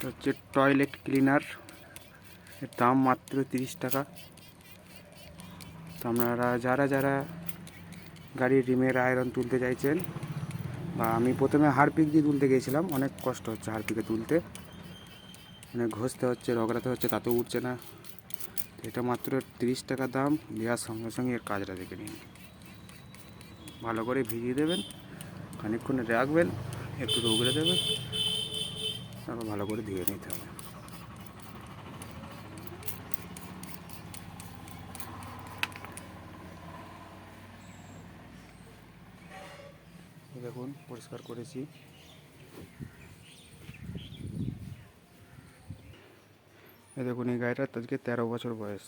হচ্ছে toilet cleaner, এর দাম মাত্র 30 টাকা। তো আপনারা যারা যারা গাড়ির রিমের আয়রন তুলতে চাইছেন, বা আমি প্রথমে হারপিক দিয়ে তুলতে গিয়েছিলাম, অনেক কষ্ট হচ্ছে হারপিকে তুলতে, মানে ঘষতে হচ্ছে, রগড়াতে হচ্ছে, তাতেও উঠছে না। এটা মাত্র 30 টাকা দাম। দেওয়ার সঙ্গে সঙ্গে এর কাজটা দেখে নিন। ভালো করে ভিজিয়ে দেবেন, খানিকক্ষণ রাখবেন, একটু রগড়ে দেবেন, তারপর ভালো করে ধুয়ে নিতে হবে। দেখুন পরিষ্কার করেছি। দেখুন এই গাড়িটার আজকে 13 বছর বয়স,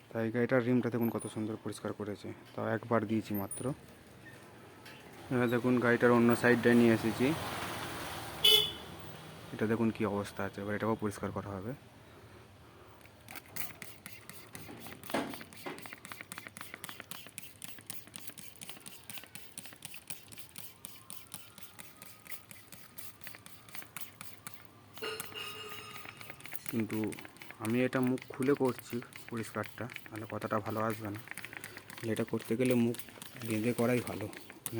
তাই গাড়িটার রিমটা দেখুন কত সুন্দর পরিষ্কার করেছে। তাও একবার দিয়েছি মাত্র। এবার দেখুন গাড়িটার অন্য সাইডটায় নিয়ে এসেছি, এটা দেখুন কি অবস্থা আছে। এবার এটাও পরিষ্কার করা হবে। কিন্তু আমি এটা মুখ খুলে করছি পরিষ্কারটা, তাহলে কথাটা ভালো আসবে না। এটা করতে গেলে মুখ বেঁধে করাই ভালো,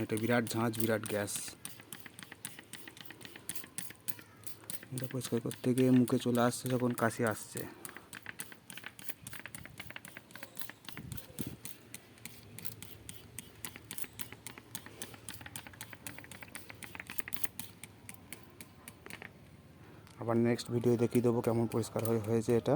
এটা বিরাট ঝাঁঝ, বিরাট গ্যাস। এটা পরিষ্কার করতে গিয়ে মুখে চলে আসছে যখন কাশি আসছে। আবার নেক্সট ভিডিও দেখিয়ে দেবো কেমন পরিষ্কার হয়েছে এটা।